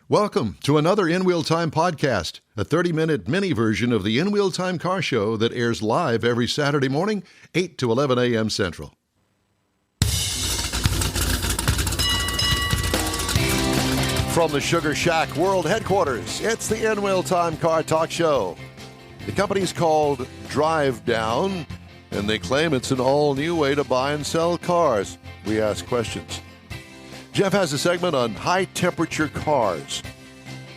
Welcome to another In Wheel Time podcast, a 30-minute mini version of the In Wheel Time car show that airs live every Saturday morning, 8 to 11 a.m. Central. From the Sugar Shack World Headquarters, it's the In Wheel Time Car Talk Show. The company's called Drive Down, and they claim it's an all-new way to buy and sell cars. We ask questions. Jeff has a segment on high-temperature cars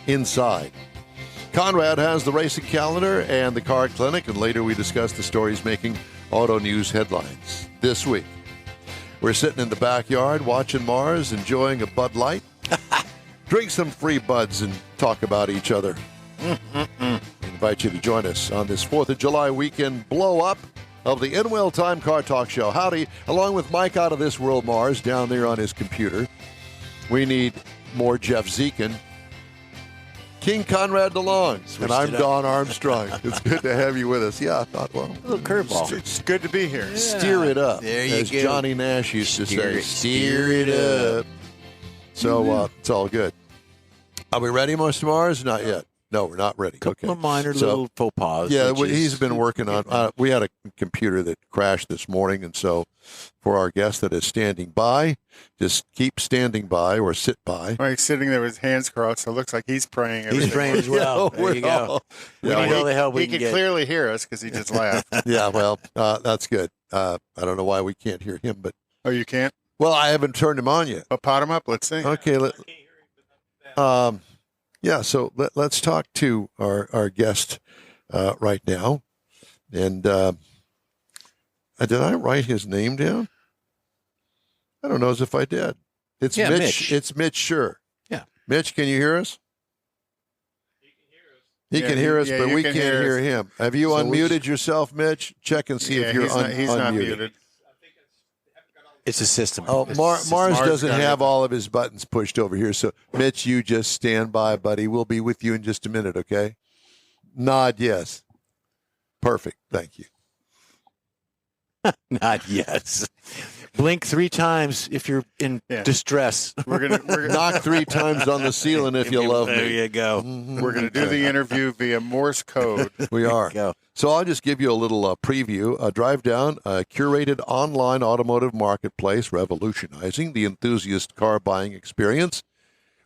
inside. Conrad has the racing calendar and the car clinic, and later we discuss the stories making auto news headlines this week. We're sitting in the backyard watching Mars, enjoying a Bud Light. Drink some free buds and talk about each other. We invite you to join us on this 4th of July weekend blow-up of the In Wheel Time Car Talk Show. Howdy, along with Mike out of this world, Mars, down there on his computer. We need more Jeff Zekin. King Conrad DeLong. And I'm Don Armstrong. It's good to have you with us. Yeah, I thought, well, a little curveball. It's good to be here. Yeah. Steer it up. There you as go. Johnny Nash used to say, steer it up. So it's all good. Are we ready, Mr. Mars? Not yet. No, we're not ready. Couple of minor little faux pas. Yeah, he's been working on. We had a computer that crashed this morning, and so for our guest that is standing by, just keep standing by or sit by. Well, he's sitting there with his hands crossed, so it looks like he's praying. He's praying as well. There you go. We need all the help we he can can get. clearly hear us because he just laughed. Yeah, well, that's good. I don't know why we can't hear him, but Oh, you can't? well, I haven't turned him on yet. Well, pot him up. Let's see. Okay. Yeah, so let's talk to our guest right now. And did I write his name down? I don't know as if I did. It's Mitch. It's Mitch, sure. Yeah. Mitch, can you hear us? He can hear us, but we can't hear him. Have you unmuted yourself, Mitch? Check and see if you're unmuted. He's not muted. It's a system. Oh, Mars doesn't have all of his buttons pushed over here. So, Mitch, you just stand by, buddy. We'll be with you in just a minute, okay? Nod yes. Perfect. Thank you. Not yes. Blink 3 times if you're in distress. We're gonna Knock 3 times on the ceiling if you love There me. you go. We're gonna do the interview via Morse code. We are. Go. So I'll just give you a little preview. Drive Down, a curated online automotive marketplace revolutionizing the enthusiast car buying experience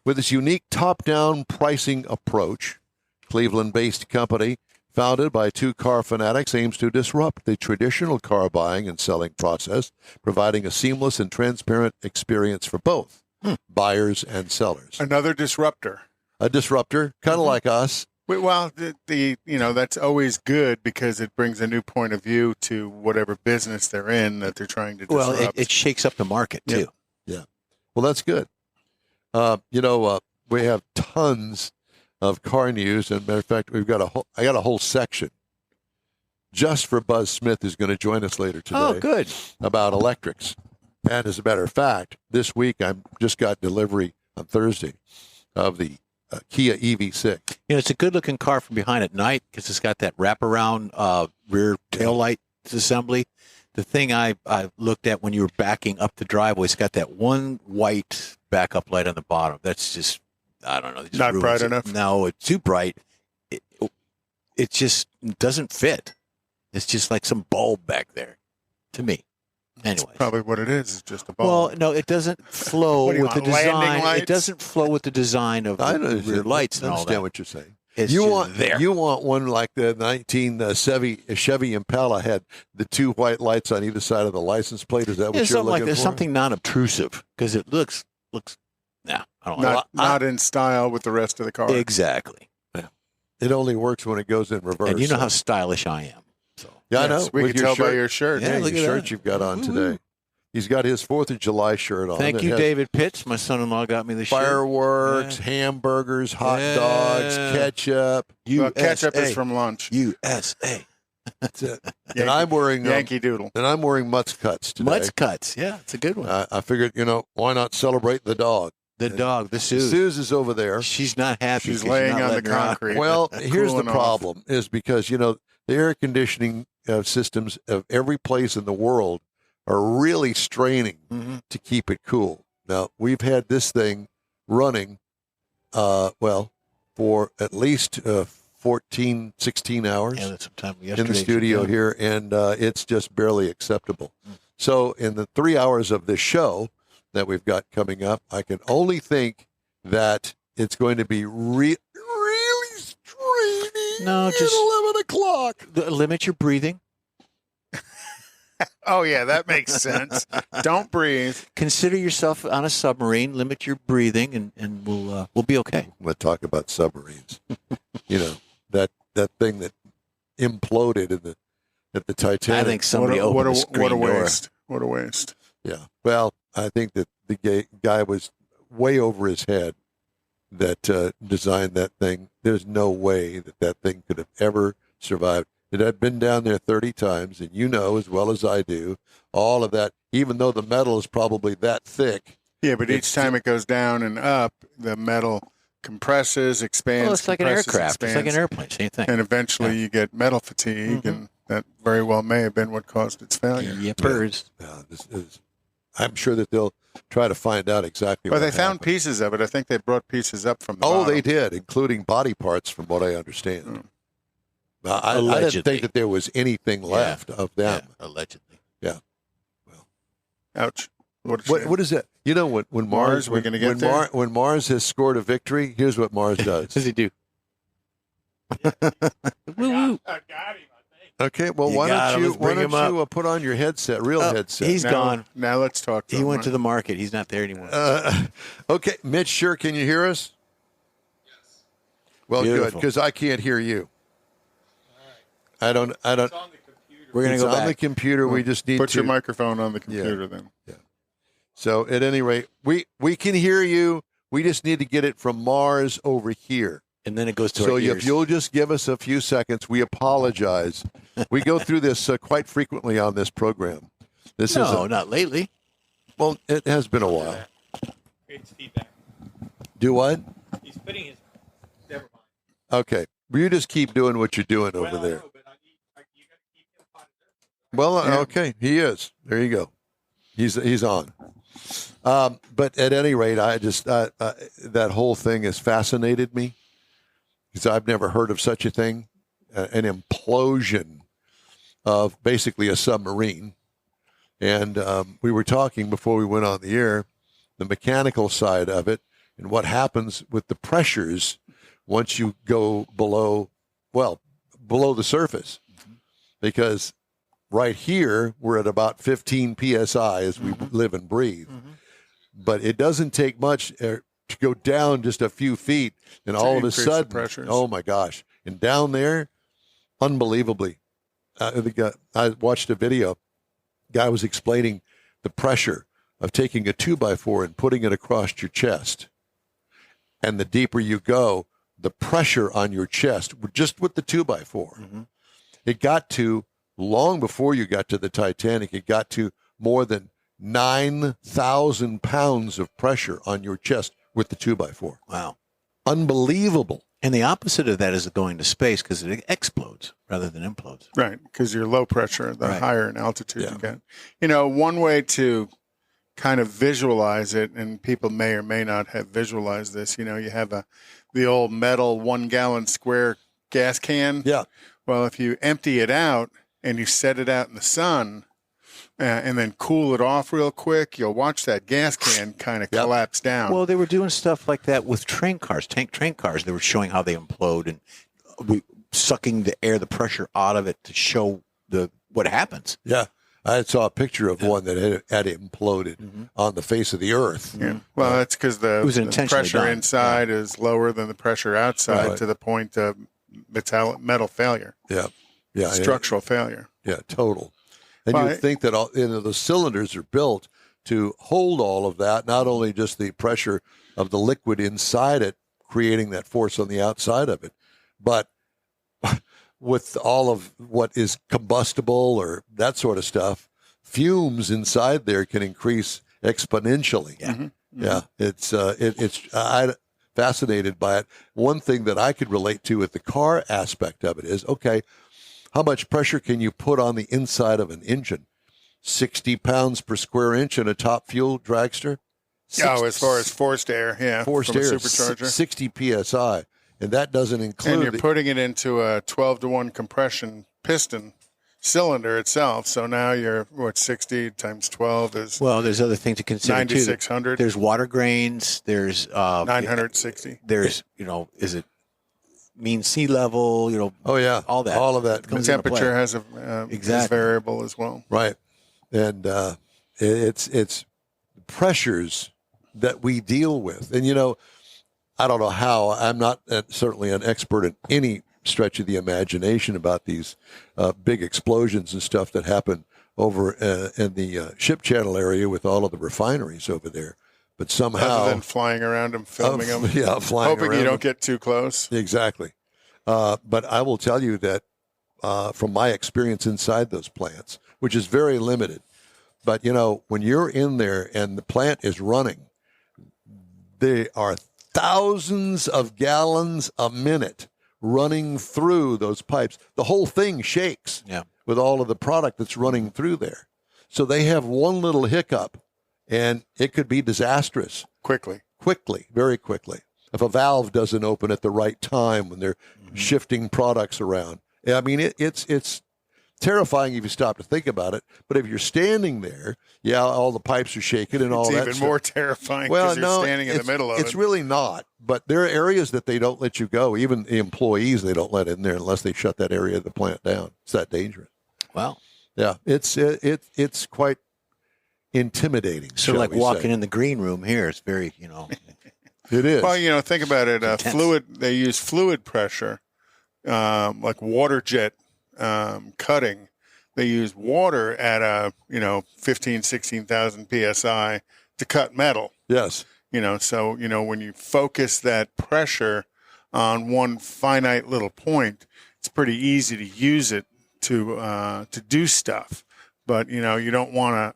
with its unique top-down pricing approach. Cleveland-based company founded by 2 car fanatics aims to disrupt the traditional car buying and selling process, providing a seamless and transparent experience for both buyers and sellers. Another disruptor. A disruptor, kind of like us. Well, that's always good because it brings a new point of view to whatever business they're in that they're trying to disrupt. Well, it shakes up the market, too. Yeah. Well, that's good. We have tons of car news, and matter of fact, I got a whole section just for Buzz Smith, who's going to join us later today. Oh, good. About electrics. And as a matter of fact, this week I just got delivery on Thursday of the Kia EV6. It's a good-looking car from behind at night because it's got that wraparound rear taillight assembly. The thing I looked at when you were backing up the driveway, it's got that one white backup light on the bottom. That's just, I don't know. It just Not bright it. enough? No, it's too bright. It just doesn't fit. It's just like some bulb back there to me. Anyway, Probably what it is. It's just a ball. well, no, it doesn't flow What do you with the want, landing design. It lights? doesn't flow with the design of the rear lights and I all understand that. what you're saying. It's You just want one like the 19 Chevy Impala had the 2 white lights on either side of the license plate. Is that what you're something looking like there's for? something non-obtrusive because it looks. Nah, I don't know. not in style with the rest of the car. Exactly. It only works when it goes in reverse. And you know so. how stylish I am. So Yeah, I Yes, know. we With can your tell by shirt. your shirt. Yeah, Yeah, look your at shirt that. you've got on today. He's got his 4th of July shirt on. thank It you, has David Pitts. My son-in-law got me the shirt. Fireworks, Yeah. hamburgers, hot Yeah. dogs, ketchup. Well, ketchup USA. is from lunch. USA. That's it. And I'm wearing Yankee Doodle. and I'm wearing Mutt's Cuts today. Mutt's Cuts. Yeah, it's a good one. I figured, why not celebrate the dog? The dog, the Suze. Suze is over there. She's not happy. She's 'cause you're laying not on the letting her out. concrete. Well, here's the Cooling off. problem is because, the air conditioning systems of every place in the world are really straining Mhm. to keep it cool. Now, we've had this thing running for at least 14, 16 hours Yeah, that's sometime in the yesterday. studio here, and it's just barely acceptable. So in the 3 hours of this show that we've got coming up, I can only think that it's going to be really straining No, at just 11 o'clock. limit your breathing. Oh, yeah, that makes sense. Don't breathe. Consider yourself on a submarine. Limit your breathing, and we'll be okay. Let's talk about submarines. that thing that imploded at the Titanic. I think somebody opened the screen what a door. waste. What a waste. Yeah. Well, I think that the guy was way over his head that designed that thing. There's no way that thing could have ever survived. It had been down there 30 times, and you know as well as I do, all of that, even though the metal is probably that thick. Yeah, but each time it goes down and up, the metal compresses, expands. Well, it's like an aircraft. It's like an airplane. Same thing. And eventually you get metal fatigue, and that very well may have been what caused its failure. Yippers. I'm sure that they'll try to find out exactly Well, what they found happened. pieces of it. I think they brought pieces up from the Oh, bottom. they did, including body parts, from what I understand. I didn't Allegedly. think that there was anything left of them. Yeah, allegedly. Yeah. Ouch. What is that? You know, when Mars, we're gonna get when, there? when Mars has scored a victory, here's what Mars What does does. he do? Woo-woo. Okay, well, You why got him. don't Let's bring him you put on your headset, real headset? He's gone. Now let's talk to He him. went to the market. He's not there anymore. Okay, Mitch, sure, can you hear us? Yes. Well, good, Beautiful. because I can't hear you. I don't. We're going to It's go on back. the computer. We just need Put to. your microphone on the computer then. So at any rate, we can hear you. We just need to get it from Mars over here. And then it goes to So our if ears. you'll just give us a few seconds, we apologize. We go through this quite frequently on this program. This is No, not lately. well, it has been a while. Creates feedback. Do what? He's putting his. Never mind. Okay, you just keep doing what you're doing over there. No, but you got to keep him positive. Well, okay, he is. There you go. He's on. But at any rate, I just that whole thing has fascinated me because I've never heard of such a thing, an implosion of basically a submarine. And we were talking before we went on the air, the mechanical side of it and what happens with the pressures once you go below the surface, because right here, we're at about 15 psi as we live and breathe. But it doesn't take much to go down just a few feet, and all of a increase the sudden, pressures. oh my gosh! And down there, unbelievably, I watched a video. Guy was explaining the pressure of taking a 2x4 and putting it across your chest, and the deeper you go, the pressure on your chest, just with the 2x4, it got to. Long before you got to the Titanic, it got to more than 9,000 pounds of pressure on your chest with the 2x4. Wow. Unbelievable. And the opposite of that is going to space because it explodes rather than implodes. Right, because you're low pressure, the Right. higher in altitude Yeah. you get. You know, one way to kind of visualize it, and people may or may not have visualized this, you know, you have the old metal 1 gallon square gas can. Yeah. Well, if you empty it out and you set it out in the sun and then cool it off real quick, you'll watch that gas can kind of collapse down. Well, they were doing stuff like that with train cars, tank train cars. They were showing how they implode and sucking the air, the pressure out of it to show what happens. Yeah. I saw a picture of one that had imploded on the face of the earth. Yeah. Well, that's because was the intentionally pressure done. inside is lower than the pressure outside Right. to the point of metal failure, Yeah. Yeah. structural failure. Yeah, total. And Well, you think that the cylinders are built to hold all of that, not only just the pressure of the liquid inside it, creating that force on the outside of it, but with all of what is combustible or that sort of stuff, fumes inside there can increase exponentially. Yeah. Yeah, I'm fascinated by it. One thing that I could relate to with the car aspect of it is, okay, how much pressure can you put on the inside of an engine? 60 pounds per square inch in a top fuel dragster? as far as forced air, forced from a air, supercharger. 60 psi, and that doesn't include. And you're putting it into a 12-to-1 compression piston cylinder itself. So now you're 60 times 12 is Well, there's other things to consider too. 9,600. There's water grains. There's 960. There's is it mean sea level? Oh yeah, all that. all of that. The temperature has a is variable as well. Right, and it's pressures that we deal with, and I don't know how. I'm not certainly an expert in any stretch of the imagination about these big explosions and stuff that happen over in the ship channel area with all of the refineries over there. But somehow, other than flying around them, filming them, flying hoping around you don't get too close. Exactly. But I will tell you that from my experience inside those plants, which is very limited, but when you're in there and the plant is running, there are thousands of gallons a minute running through those pipes. The whole thing shakes with all of the product that's running through there. So they have one little hiccup, and it could be disastrous. Quickly, very quickly. If a valve doesn't open at the right time when they're shifting products around. I mean, it's terrifying if you stop to think about it. But if you're standing there, all the pipes are shaking and all that It's even stuff. more terrifying because you're standing in the middle of it. It's really not. But there are areas that they don't let you go. Even the employees, they don't let in there unless they shut that area of the plant down. It's that dangerous. Wow. Yeah, it's quite intimidating. So like walking in the green room here, it's very, It is. Well, think about it. Fluid. They use fluid pressure, like water jet cutting. They use water at 15,000, 16,000 psi to cut metal. Yes. So when you focus that pressure on one finite little point, it's pretty easy to use it to do stuff. But you don't want to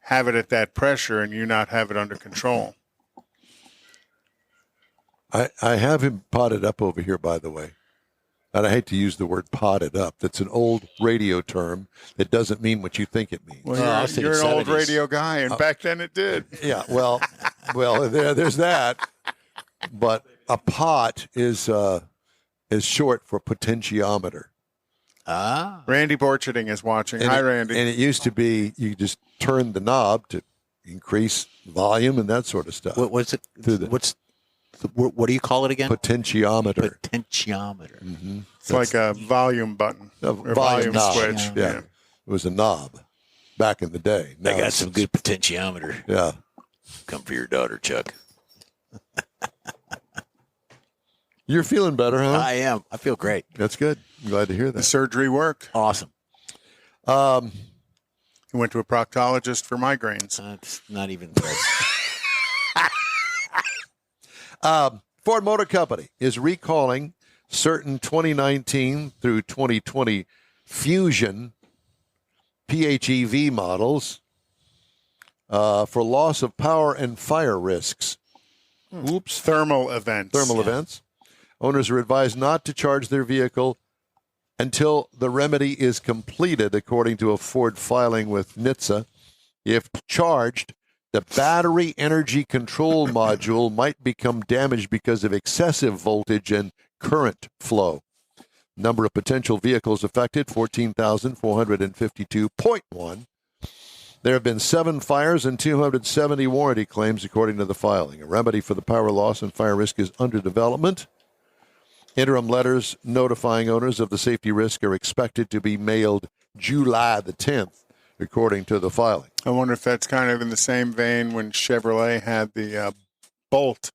have it at that pressure and you not have it under control. I have him potted up over here, by the way. And I hate to use the word potted up. That's an old radio term that doesn't mean what you think it means. Well, you're an old radio guy, and back then it did. Yeah, well, there's that. But a pot is short for potentiometer. Ah. Randy Borcherding is watching. Hi, Randy. And it used to be you just turned the knob to increase volume and that sort of stuff. What's it? What do you call it again? Potentiometer. Potentiometer. Mm-hmm. It's like a volume button. A volume knob. switch. Yeah. It was a knob back in the day. I got some good potentiometer. Yeah. Come for your daughter, Chuck. You're feeling better, huh? I am. I feel great. That's good. I'm glad to hear that. The surgery worked. Awesome. He went to a proctologist for migraines. It's not even close. Ford Motor Company is recalling certain 2019 through 2020 Fusion PHEV models for loss of power and fire risks. Oops. Thermal events. Owners are advised not to charge their vehicle until the remedy is completed, according to a Ford filing with NHTSA. If charged, the battery energy control module might become damaged because of excessive voltage and current flow. Number of potential vehicles affected, 14,452.1. There have been 7 fires and 270 warranty claims, according to the filing. A remedy for the power loss and fire risk is under development. Interim letters notifying owners of the safety risk are expected to be mailed July the 10th, according to the filing. I wonder if that's kind of in the same vein when Chevrolet had the Bolt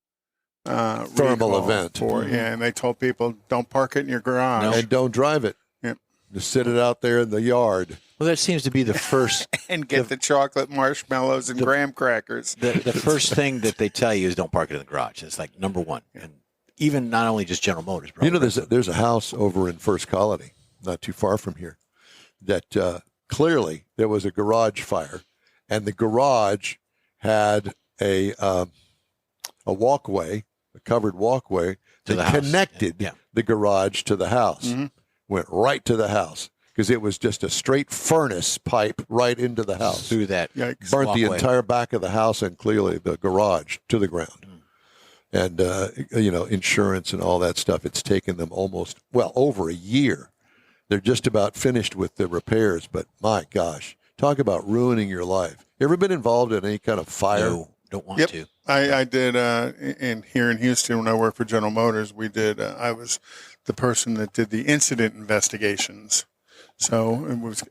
thermal event. Yeah, and they told people, don't park it in your garage. And don't drive it. Yep. Just sit it out there in the yard. Well, that seems to be the first. And get the chocolate marshmallows and graham crackers. The first thing that they tell you is don't park it in the garage. It's like number one. And even not only just General Motors. There's a house over in First Colony, not too far from here, that clearly there was a garage fire, and the garage had a walkway, a covered walkway that connected the garage to the house. Mm-hmm. Went right to the house because it was just a straight furnace pipe right into the house. Through that. Yikes. Burnt the walkway. entire back of the house and clearly the garage to the ground. And, insurance and all that stuff, it's taken them over a year. They're just about finished with the repairs, but my gosh, talk about ruining your life. You ever been involved in any kind of fire? No, don't want Yep. to. I did here in Houston when I worked for General Motors. We did. I was the person that did the incident investigations. So it was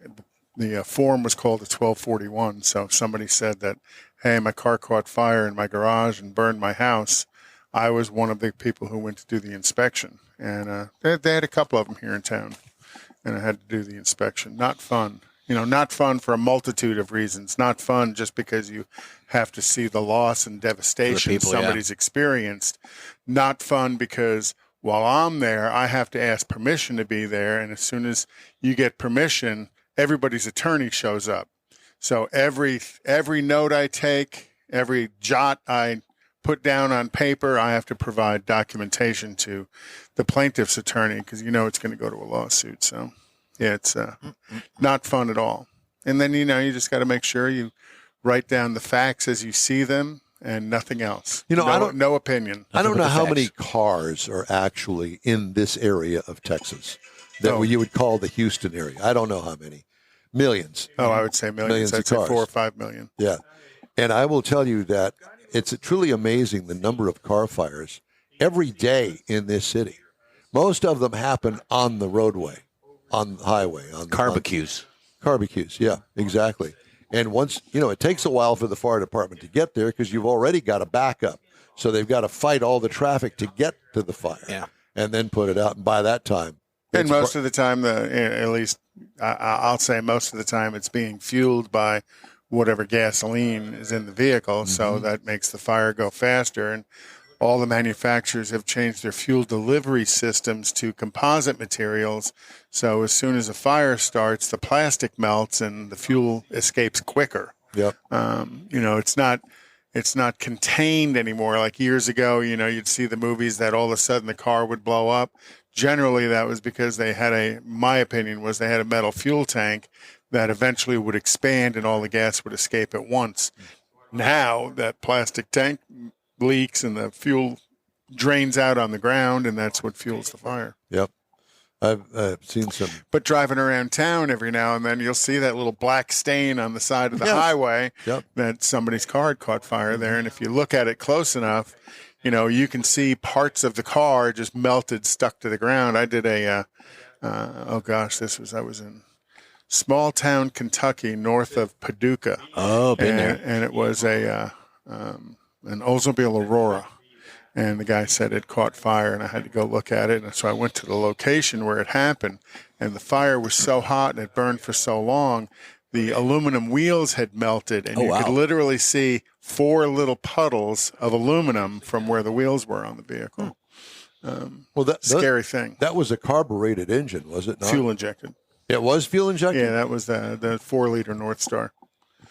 the form was called a 1241. So if somebody said that, hey, my car caught fire in my garage and burned my house, I was one of the people who went to do the inspection. And they had a couple of them here in town, and I had to do the inspection. Not fun. Not fun for a multitude of reasons. Not fun just because you have to see the loss and devastation people, somebody's experienced. Not fun because while I'm there, I have to ask permission to be there. And as soon as you get permission, everybody's attorney shows up. So every note I take, every jot I put down on paper, I have to provide documentation to the plaintiff's attorney because it's going to go to a lawsuit. So, yeah, it's not fun at all. And then, you just got to make sure you write down the facts as you see them and nothing else. No opinion. I don't but know the how facts. many cars are actually in this area of Texas that you would call the Houston area. I don't know how many. Millions. Oh, I would say millions. Millions of I'd say cars. 4 or 5 million. Yeah. And I will tell you that it's truly amazing the number of car fires every day in this city. Most of them happen on the roadway, on the highway. On Barbecues. Barbecues, yeah, exactly. And once, it takes a while for the fire department to get there because you've already got a backup. So they've got to fight all the traffic to get to the fire. Yeah. And then put it out. And by that time. And most of the time, at least I'll say most of the time, it's being fueled by whatever gasoline is in the vehicle. So that makes the fire go faster. And all the manufacturers have changed their fuel delivery systems to composite materials. So as soon as a fire starts, the plastic melts and the fuel escapes quicker. Yep. It's not contained anymore. Like years ago, you'd see the movies that all of a sudden the car would blow up. Generally, that was because they had my opinion was they had a metal fuel tank that eventually would expand and all the gas would escape at once. Now that plastic tank leaks and the fuel drains out on the ground, and that's what fuels the fire. Yep. I've seen some. But driving around town every now and then, you'll see that little black stain on the side of the highway that somebody's car had caught fire there. And if you look at it close enough, you can see parts of the car just melted, stuck to the ground. I did I was in small town Kentucky, north of Paducah. Oh, been there. And it was an Oldsmobile Aurora. And the guy said it caught fire, and I had to go look at it. And so I went to the location where it happened, and the fire was so hot and it burned for so long, the aluminum wheels had melted, and you could literally see 4 little puddles of aluminum from where the wheels were on the vehicle. Scary thing. That was a carbureted engine, was it not? Fuel injected. It was fuel injected? Yeah, that was the 4-liter North Star.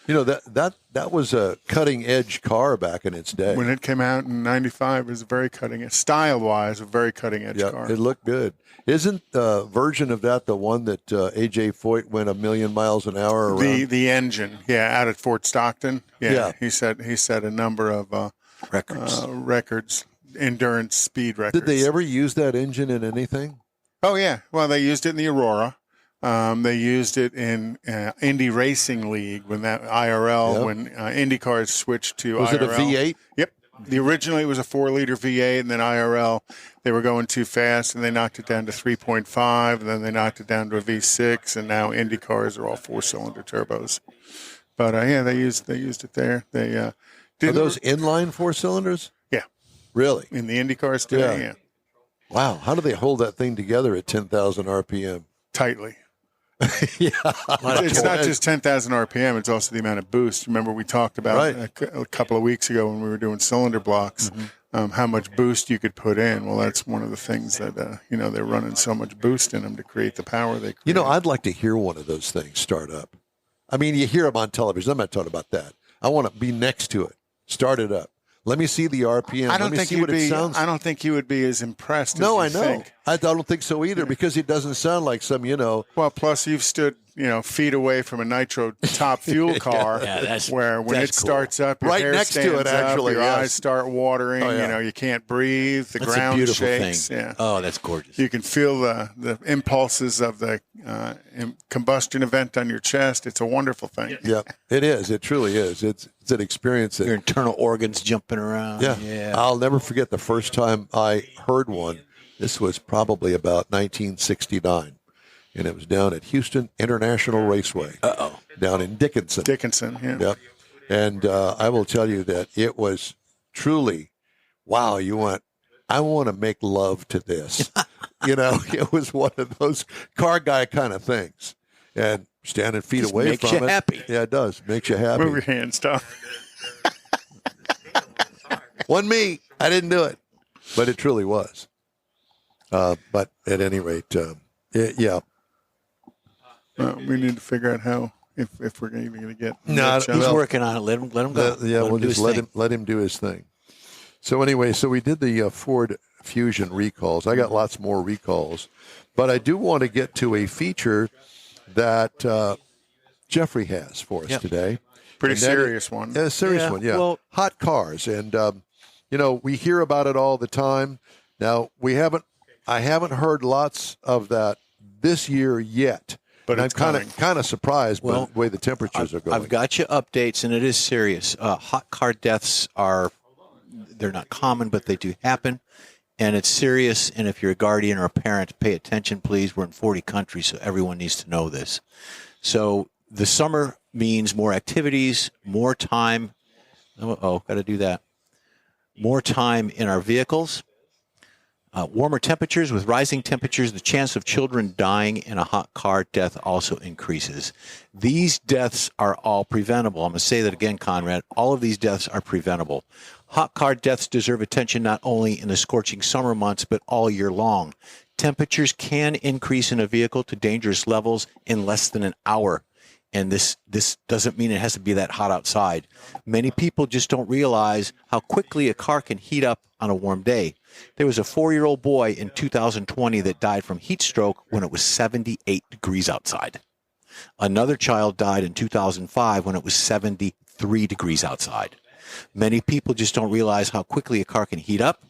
That was a cutting edge car back in its day. When it came out in '95, it was a very cutting edge, style wise, a very cutting edge car. It looked good. Isn't the version of that the one that AJ Foyt went 1,000,000 miles an hour around? The engine, out at Fort Stockton. Yeah. He set a number of records, endurance speed records. Did they ever use that engine in anything? Oh yeah. Well, they used it in the Aurora. They used it in Indy Racing League when that IRL, when Indy cars switched to IRL. Was it a V8? Yep. Originally it was a 4-liter V8, and then IRL, they were going too fast, and they knocked it down to 3.5, and then they knocked it down to a V6, and now Indy cars are all 4-cylinder turbos. But they used it there. They Are those inline 4-cylinders? Yeah. Really? In the Indy cars today, yeah. Wow. How do they hold that thing together at 10,000 RPM? Tightly. Yeah. It's not just 10,000 RPM. It's also the amount of boost. Remember we talked about a couple of weeks ago when we were doing cylinder blocks, how much boost you could put in. Well, that's one of the things that, they're running so much boost in them to create the power they create. I'd like to hear one of those things start up. I mean, you hear them on television. I'm not talking about that. I want to be next to it. Start it up. Let me see the RPM. I don't Let me think see you'd what it be. sounds. I don't think you would be as impressed. No, I as you know. think. I don't think so either because it doesn't sound like some, Well, plus you've stood, feet away from a nitro top fuel car, where when it cool. starts up, your Right hair next to stands it, actually, up, your yes. eyes start watering. Oh, yeah. You can't breathe. The That's a ground beautiful shakes. thing. Yeah. Oh, that's gorgeous. You can feel the impulses of the combustion event on your chest. It's a wonderful thing. Yeah, it is. It truly is. It's an experience. Your internal organs jumping around. Yeah. I'll never forget the first time I heard one. This was probably about 1969, and it was down at Houston International Raceway. Down in Dickinson. Yeah. Yep. And I will tell you that it was truly, wow, I want to make love to this. It was one of those car guy kind of things. And standing feet Just away makes from you it. happy. Yeah, it does. Makes you happy. Move your hands, Tom. Wasn't me. I didn't do it. But it truly was. But at any rate, yeah. We need to figure out how, if we're even going to get. No, Mitch He's on. working on it. Let him go. We'll do just his thing. let him do his thing. So anyway, we did the Ford Fusion recalls. I got lots more recalls, but I do want to get to a feature that Jeffrey has for us today. Pretty And that serious one. A serious Yeah, one, yeah. well- Hot cars, and we hear about it all the time. Now I haven't heard lots of that this year yet. But and it's I'm kind of surprised by the way the temperatures are going. I've got you updates, and it is serious. Hot car deaths they're not common, but they do happen, and it's serious. And if you're a guardian or a parent, pay attention, please. We're in 40 countries, so everyone needs to know this. So the summer means more activities, more time. Got to do that. More time in our vehicles. Warmer temperatures. With rising temperatures, the chance of children dying in a hot car death also increases. These deaths are all preventable. I'm going to say that again, Conrad. All of these deaths are preventable. Hot car deaths deserve attention not only in the scorching summer months, but all year long. Temperatures can increase in a vehicle to dangerous levels in less than an hour. And this doesn't mean it has to be that hot outside. Many people just don't realize how quickly a car can heat up on a warm day. There was a 4-year-old boy in 2020 that died from heat stroke when it was 78 degrees outside. Another child died in 2005 when it was 73 degrees outside. Many people just don't realize how quickly a car can heat up.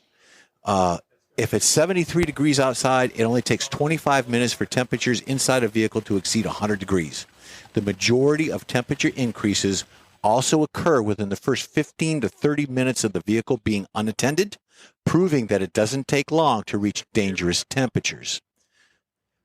If it's 73 degrees outside, it only takes 25 minutes for temperatures inside a vehicle to exceed 100 degrees. The majority of temperature increases also occur within the first 15 to 30 minutes of the vehicle being unattended, proving that it doesn't take long to reach dangerous temperatures.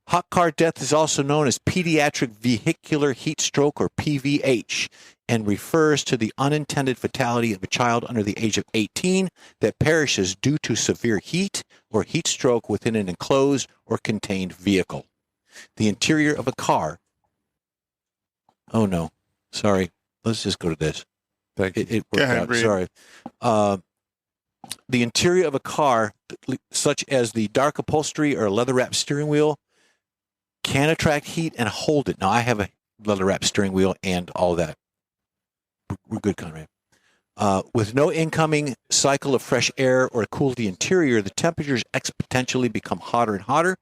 Hot car death is also known as pediatric vehicular heat stroke, or PVH, and refers to the unintended fatality of a child under the age of 18 that perishes due to severe heat or heat stroke within an enclosed or contained vehicle. The interior of a car. Oh, no. Sorry. Let's just go to this. Thank you. It worked out. Sorry. The interior of a car, such as the dark upholstery or leather-wrapped steering wheel, can attract heat and hold it. Now, I have a leather-wrapped steering wheel and all that. We're good, Conrad. With no incoming cycle of fresh air or cool the interior, the temperatures exponentially become hotter and hotter,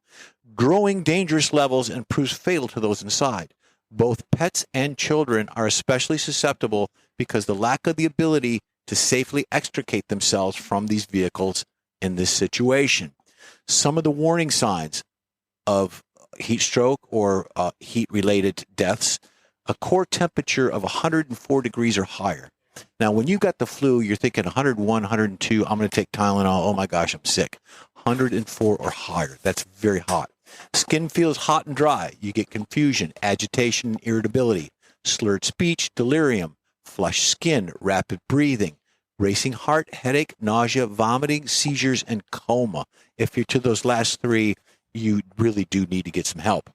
growing dangerous levels and proves fatal to those inside. Both pets and children are especially susceptible because the lack of the ability to safely extricate themselves from these vehicles in this situation. Some of the warning signs of heat stroke or heat-related deaths: a core temperature of 104 degrees or higher. Now, when you got the flu, you're thinking 101, 102, I'm going to take Tylenol, oh my gosh, I'm sick. 104 or higher, that's very hot. Skin feels hot and dry. You get confusion, agitation, and irritability, slurred speech, delirium, flushed skin, rapid breathing, racing heart, headache, nausea, vomiting, seizures, and coma. If you're to those last three, you really do need to get some help.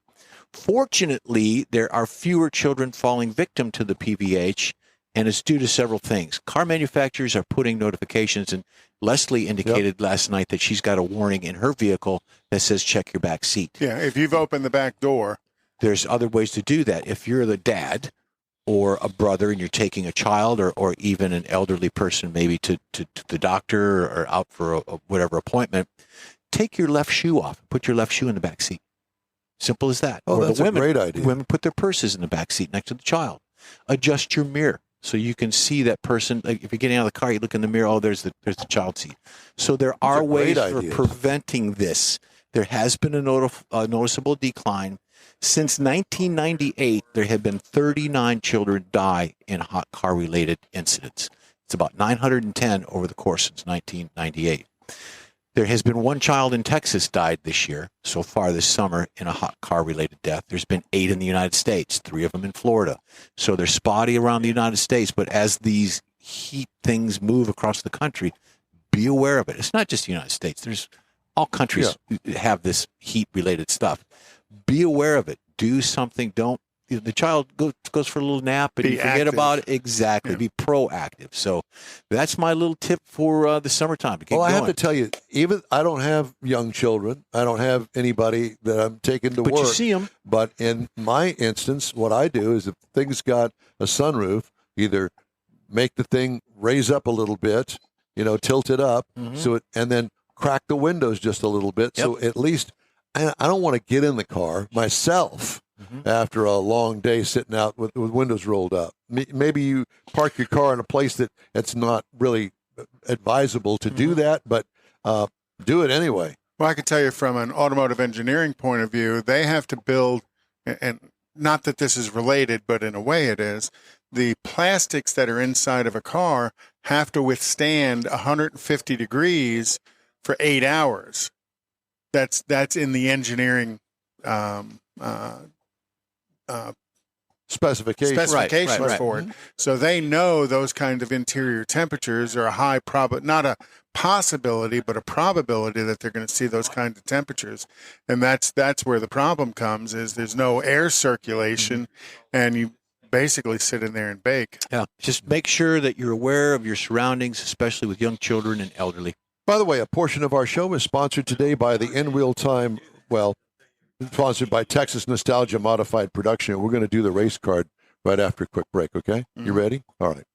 Fortunately, there are fewer children falling victim to the PVH, and it's due to several things. Car manufacturers are putting notifications, and Leslie indicated last night that she's got a warning in her vehicle that says check your back seat. Yeah, if you've opened the back door. There's other ways to do that. If you're the dad or a brother and you're taking a child or even an elderly person maybe to the doctor or out for a whatever appointment, take your left shoe off. Put your left shoe in the back seat. Simple as that. Oh, or that's the women, a great idea. Women put their purses in the back seat next to the child. Adjust your mirror so you can see that person. Like if you're getting out of the car, you look in the mirror. Oh, there's the child seat. So there are ways for preventing this. There has been a noticeable decline. Since 1998, there have been 39 children die in hot car-related incidents. It's about 910 over the course since 1998. There has been one child in Texas died this year, so far this summer, in a hot car-related death. There's been 8 in the United States, 3 of them in Florida. So they're spotty around the United States, but as these heat things move across the country, be aware of it. It's not just the United States. There's all countries have this heat-related stuff. Be aware of it. Do something. Don't. The child goes for a little nap and you forget about it. Exactly. Yeah. Be proactive. So that's my little tip for the summertime. I have to tell you, even I don't have young children. I don't have anybody that I'm taking to work. But you see them. But in my instance, what I do is if things got a sunroof, either make the thing raise up a little bit, tilt it up, and then crack the windows just a little bit. Yep. So at least I don't want to get in the car myself after a long day sitting out with windows rolled up. Maybe you park your car in a place that's not really advisable to do that, but do it anyway. Well, I can tell you from an automotive engineering point of view, they have to build, and not that this is related, but in a way it is, the plastics that are inside of a car have to withstand 150 degrees for 8 hours. That's in the engineering specifications right. for it. So they know those kind of interior temperatures are a high not a possibility, but a probability that they're going to see those kind of temperatures. And that's where the problem comes, is there's no air circulation and you basically sit in there and bake. Yeah. Just make sure that you're aware of your surroundings, especially with young children and elderly. By the way, a portion of our show is sponsored today by the In Wheel Time, sponsored by Texas Nostalgia Modified Production. We're going to do the race card right after a quick break, okay? You ready? All right.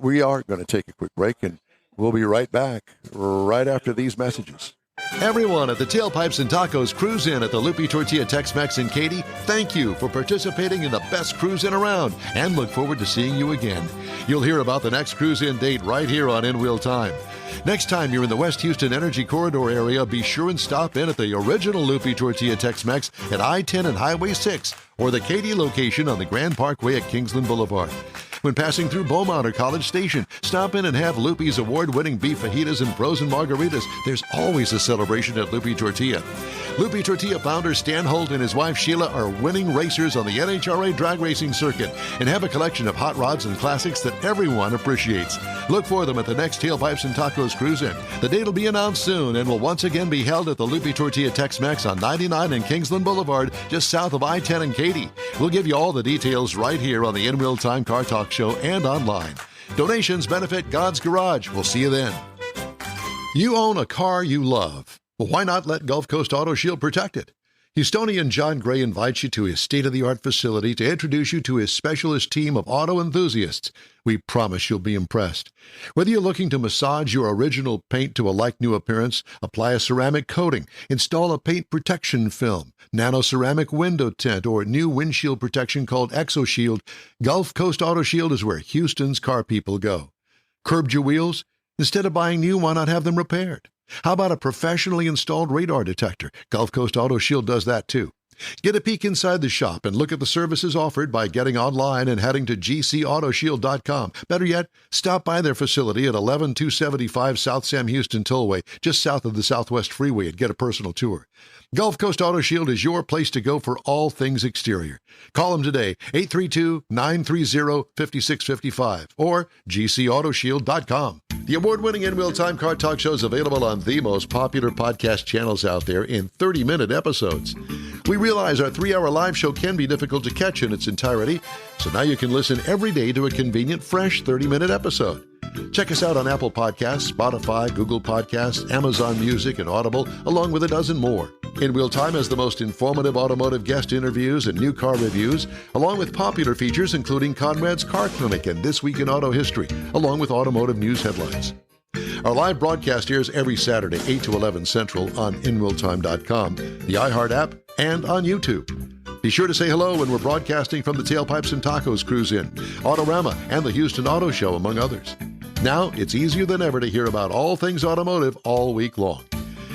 We are going to take a quick break, and we'll be right back right after these messages. Everyone at the Tailpipes and Tacos Cruise In at the Lupi Tortilla Tex-Mex in Katy, thank you for participating in the best cruise in around and look forward to seeing you again. You'll hear about the next cruise in date right here on In Wheel Time. Next time you're in the West Houston Energy Corridor area, be sure and stop in at the original Lupi Tortilla Tex-Mex at I-10 and Highway 6 or the Katy location on the Grand Parkway at Kingsland Boulevard. When passing through Beaumont or College Station, stop in and have Lupi's award-winning beef fajitas and frozen margaritas. There's always a celebration at Lupi Tortilla. Lupi Tortilla founder Stan Holt and his wife Sheila are winning racers on the NHRA drag racing circuit and have a collection of hot rods and classics that everyone appreciates. Look for them at the next Tailpipes and Tacos Cruise-In. The date will be announced soon and will once again be held at the Lupi Tortilla Tex-Mex on 99 and Kingsland Boulevard, just south of I-10 and Katy. We'll give you all the details right here on the In Wheel Time Car Talk Show and online. Donations benefit God's Garage. We'll see you then. You own a car you love. Well, why not let Gulf Coast Auto Shield protect it? Houstonian John Gray invites you to his state-of-the-art facility to introduce you to his specialist team of auto enthusiasts. We promise you'll be impressed. Whether you're looking to massage your original paint to a like-new appearance, apply a ceramic coating, install a paint protection film, nano-ceramic window tint, or new windshield protection called ExoShield, Gulf Coast Auto Shield is where Houston's car people go. Curbed your wheels? Instead of buying new, why not have them repaired? How about a professionally installed radar detector? Gulf Coast Auto Shield does that too. Get a peek inside the shop and look at the services offered by getting online and heading to gcautoshield.com. Better yet, stop by their facility at 11275 South Sam Houston Tollway, just south of the Southwest Freeway, and get a personal tour. Gulf Coast Auto Shield is your place to go for all things exterior. Call them today, 832-930-5655 or gcautoshield.com. The award-winning In Wheel Time Car Talk Show is available on the most popular podcast channels out there in 30-minute episodes. We realize our 3-hour live show can be difficult to catch in its entirety, so now you can listen every day to a convenient, fresh 30-minute episode. Check us out on Apple Podcasts, Spotify, Google Podcasts, Amazon Music, and Audible, along with a dozen more. In Wheel Time has the most informative automotive guest interviews and new car reviews, along with popular features including Conrad's Car Clinic and This Week in Auto History, along with automotive news headlines. Our live broadcast airs every Saturday, 8 to 11 Central on InWheelTime.com, the iHeart app, and on YouTube. Be sure to say hello when we're broadcasting from the Tailpipes and Tacos Cruise-In, Autorama, and the Houston Auto Show, among others. Now, it's easier than ever to hear about all things automotive all week long.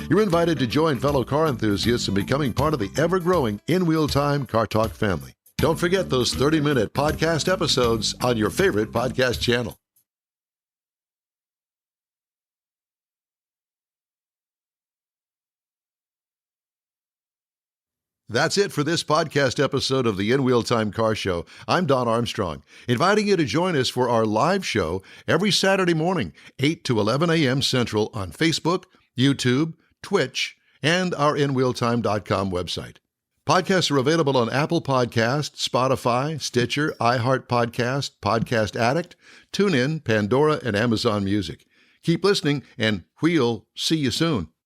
You're invited to join fellow car enthusiasts in becoming part of the ever-growing In Wheel Time Car Talk family. Don't forget those 30-minute podcast episodes on your favorite podcast channel. That's it for this podcast episode of the In Wheel Time Car Show. I'm Don Armstrong, inviting you to join us for our live show every Saturday morning, 8 to 11 a.m. Central on Facebook, YouTube, Twitch, and our InWheelTime.com website. Podcasts are available on Apple Podcasts, Spotify, Stitcher, iHeart Podcast, Podcast Addict, TuneIn, Pandora, and Amazon Music. Keep listening, and we'll see you soon.